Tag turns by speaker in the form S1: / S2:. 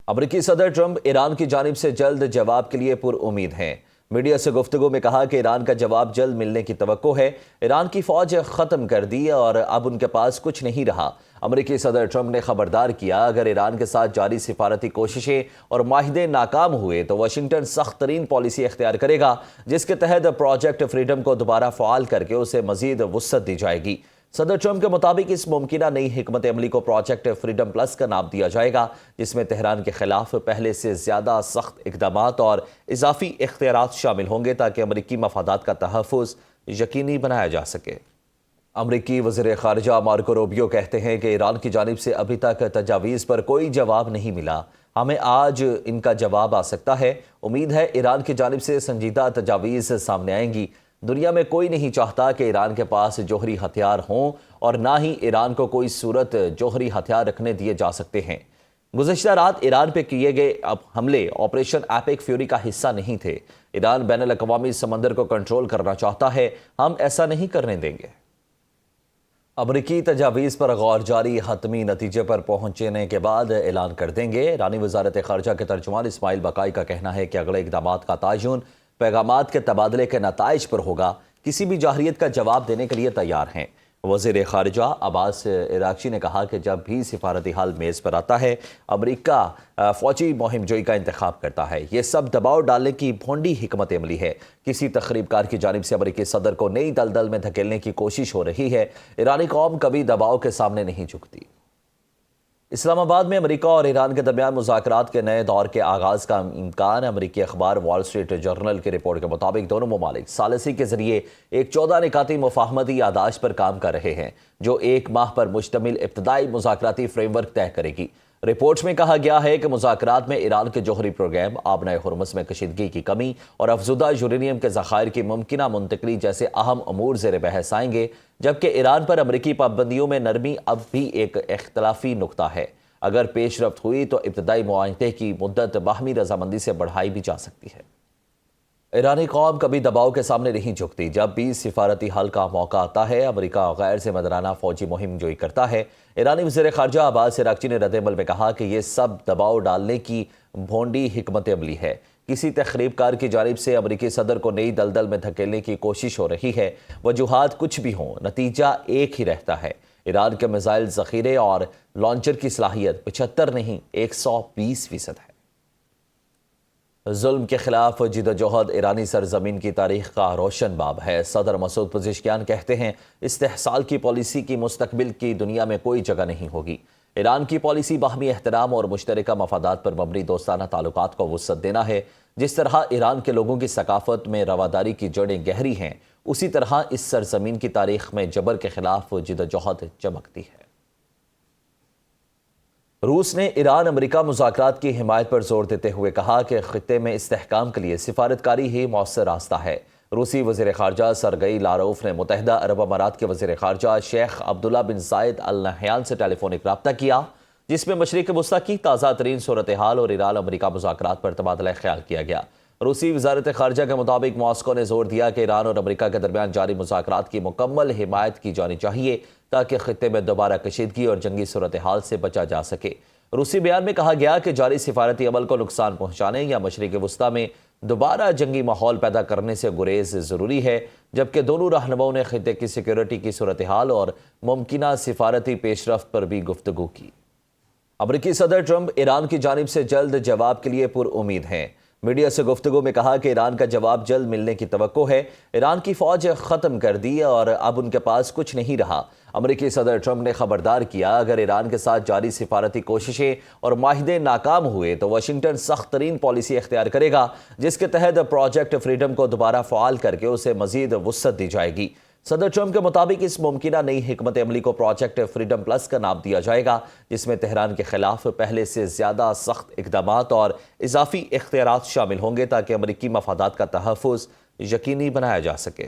S1: امریکی صدر ٹرمپ ایران کی جانب سے جلد جواب کے لیے پر امید ہیں۔ میڈیا سے گفتگو میں کہا کہ ایران کا جواب جلد ملنے کی توقع ہے۔ ایران کی فوج ختم کر دی اور اب ان کے پاس کچھ نہیں رہا۔ امریکی صدر ٹرمپ نے خبردار کیا اگر ایران کے ساتھ جاری سفارتی کوششیں اور معاہدے ناکام ہوئے تو واشنگٹن سخت ترین پالیسی اختیار کرے گا، جس کے تحت پروجیکٹ فریڈم کو دوبارہ فعال کر کے اسے مزید وسعت دی جائے گی۔ صدر ٹرمپ کے مطابق اس ممکنہ نئی حکمت عملی کو پروجیکٹ فریڈم پلس کا نام دیا جائے گا، جس میں تہران کے خلاف پہلے سے زیادہ سخت اقدامات اور اضافی اختیارات شامل ہوں گے تاکہ امریکی مفادات کا تحفظ یقینی بنایا جا سکے۔ امریکی وزیر خارجہ مارکو روبیو کہتے ہیں کہ ایران کی جانب سے ابھی تک تجاویز پر کوئی جواب نہیں ملا، ہمیں آج ان کا جواب آ سکتا ہے۔ امید ہے ایران کی جانب سے سنجیدہ تجاویز سامنے آئیں گی۔ دنیا میں کوئی نہیں چاہتا کہ ایران کے پاس جوہری ہتھیار ہوں اور نہ ہی ایران کو کوئی صورت جوہری ہتھیار رکھنے دیے جا سکتے ہیں۔ گزشتہ رات ایران پہ کیے گئے حملے آپریشن ایپک فیوری کا حصہ نہیں تھے۔ ایران بین الاقوامی سمندر کو کنٹرول کرنا چاہتا ہے، ہم ایسا نہیں کرنے دیں گے۔ امریکی تجاویز پر غور جاری، حتمی نتیجے پر پہنچنے کے بعد اعلان کر دیں گے۔ ایرانی وزارت خارجہ کے ترجمان اسماعیل بقائی کا کہنا ہے کہ اگلے اقدامات کا تعین پیغامات کے تبادلے کے نتائج پر ہوگا، کسی بھی جارحیت کا جواب دینے کے لیے تیار ہیں۔ وزیر خارجہ عباس عراقچی نے کہا کہ جب بھی سفارتی حل میز پر آتا ہے، امریکہ فوجی مہم جوئی کا انتخاب کرتا ہے۔ یہ سب دباؤ ڈالنے کی بھونڈی حکمت عملی ہے۔ کسی تخریب کار کی جانب سے امریکی صدر کو نئی دلدل میں دھکیلنے کی کوشش ہو رہی ہے۔ ایرانی قوم کبھی دباؤ کے سامنے نہیں جھکتی۔ اسلام آباد میں امریکہ اور ایران کے درمیان مذاکرات کے نئے دور کے آغاز کا امکان۔ امریکی اخبار وال اسٹریٹ جرنل کی رپورٹ کے مطابق دونوں ممالک ثالثی کے ذریعے ایک 14 نکاتی مفاہمتی یادداشت پر کام کر رہے ہیں، جو 1 ماہ پر مشتمل ابتدائی مذاکراتی فریم ورک طے کرے گی۔ رپورٹ میں کہا گیا ہے کہ مذاکرات میں ایران کے جوہری پروگرام، آبنائے ہرمز میں کشیدگی کی کمی اور افزودہ یورینیم کے ذخائر کی ممکنہ منتقلی جیسے اہم امور زیر بحث آئیں گے، جبکہ ایران پر امریکی پابندیوں میں نرمی اب بھی ایک اختلافی نقطہ ہے۔ اگر پیش رفت ہوئی تو ابتدائی معاہدے کی مدت باہمی رضامندی سے بڑھائی بھی جا سکتی ہے۔ ایرانی قوم کبھی دباؤ کے سامنے نہیں جھکتی۔ جب بھی سفارتی حل کا موقع آتا ہے، امریکہ غیر ذمہ دارانہ فوجی مہم جوئی کرتا ہے۔ ایرانی وزیر خارجہ عباس عراقچی نے رد عمل میں کہا کہ یہ سب دباؤ ڈالنے کی بھونڈی حکمت عملی ہے۔ کسی تخریب کار کی جانب سے امریکی صدر کو نئی دلدل میں دھکیلنے کی کوشش ہو رہی ہے۔ وجوہات کچھ بھی ہوں، نتیجہ ایک ہی رہتا ہے۔ ایران کے میزائل ذخیرے اور لانچر کی صلاحیت 75 نہیں 120% ہے۔ ظلم کے خلاف جدوجہد ایرانی سرزمین کی تاریخ کا روشن باب ہے۔ صدر مسعود پزشکیان کہتے ہیں استحصال کی پالیسی کی مستقبل کی دنیا میں کوئی جگہ نہیں ہوگی۔ ایران کی پالیسی باہمی احترام اور مشترکہ مفادات پر مبنی دوستانہ تعلقات کو وسعت دینا ہے۔ جس طرح ایران کے لوگوں کی ثقافت میں رواداری کی جڑیں گہری ہیں، اسی طرح اس سرزمین کی تاریخ میں جبر کے خلاف جدوجہد چمکتی ہے۔ روس نے ایران امریکہ مذاکرات کی حمایت پر زور دیتے ہوئے کہا کہ خطے میں استحکام کے لیے سفارتکاری ہی مؤثر راستہ ہے۔ روسی وزیر خارجہ سرگئی لاروف نے متحدہ عرب امارات کے وزیر خارجہ شیخ عبداللہ بن زائد ال نہیان سے ٹیلی فونک رابطہ کیا، جس میں مشرق وسطیٰ کی تازہ ترین صورتحال اور ایران امریکہ مذاکرات پر تبادلہ خیال کیا گیا۔ روسی وزارت خارجہ کے مطابق ماسکو نے زور دیا کہ ایران اور امریکہ کے درمیان جاری مذاکرات کی مکمل حمایت کی جانی چاہیے تاکہ خطے میں دوبارہ کشیدگی اور جنگی صورتحال سے بچا جا سکے۔ روسی بیان میں کہا گیا کہ جاری سفارتی عمل کو نقصان پہنچانے یا مشرق وسطیٰ میں دوبارہ جنگی ماحول پیدا کرنے سے گریز ضروری ہے، جبکہ دونوں رہنماؤں نے خطے کی سیکیورٹی کی صورتحال اور ممکنہ سفارتی پیش رفت پر بھی گفتگو کی۔ امریکی صدر ٹرمپ ایران کی جانب سے جلد جواب کے لیے پر امید ہیں۔ میڈیا سے گفتگو میں کہا کہ ایران کا جواب جلد ملنے کی توقع ہے۔ ایران کی فوج ختم کر دی اور اب ان کے پاس کچھ نہیں رہا۔ امریکی صدر ٹرمپ نے خبردار کیا اگر ایران کے ساتھ جاری سفارتی کوششیں اور معاہدے ناکام ہوئے تو واشنگٹن سخت ترین پالیسی اختیار کرے گا، جس کے تحت پروجیکٹ فریڈم کو دوبارہ فعال کر کے اسے مزید وسعت دی جائے گی۔ صدر ٹرمپ کے مطابق اس ممکنہ نئی حکمت عملی کو پروجیکٹ فریڈم پلس کا نام دیا جائے گا، جس میں تہران کے خلاف پہلے سے زیادہ سخت اقدامات اور اضافی اختیارات شامل ہوں گے تاکہ امریکی مفادات کا تحفظ یقینی بنایا جا سکے۔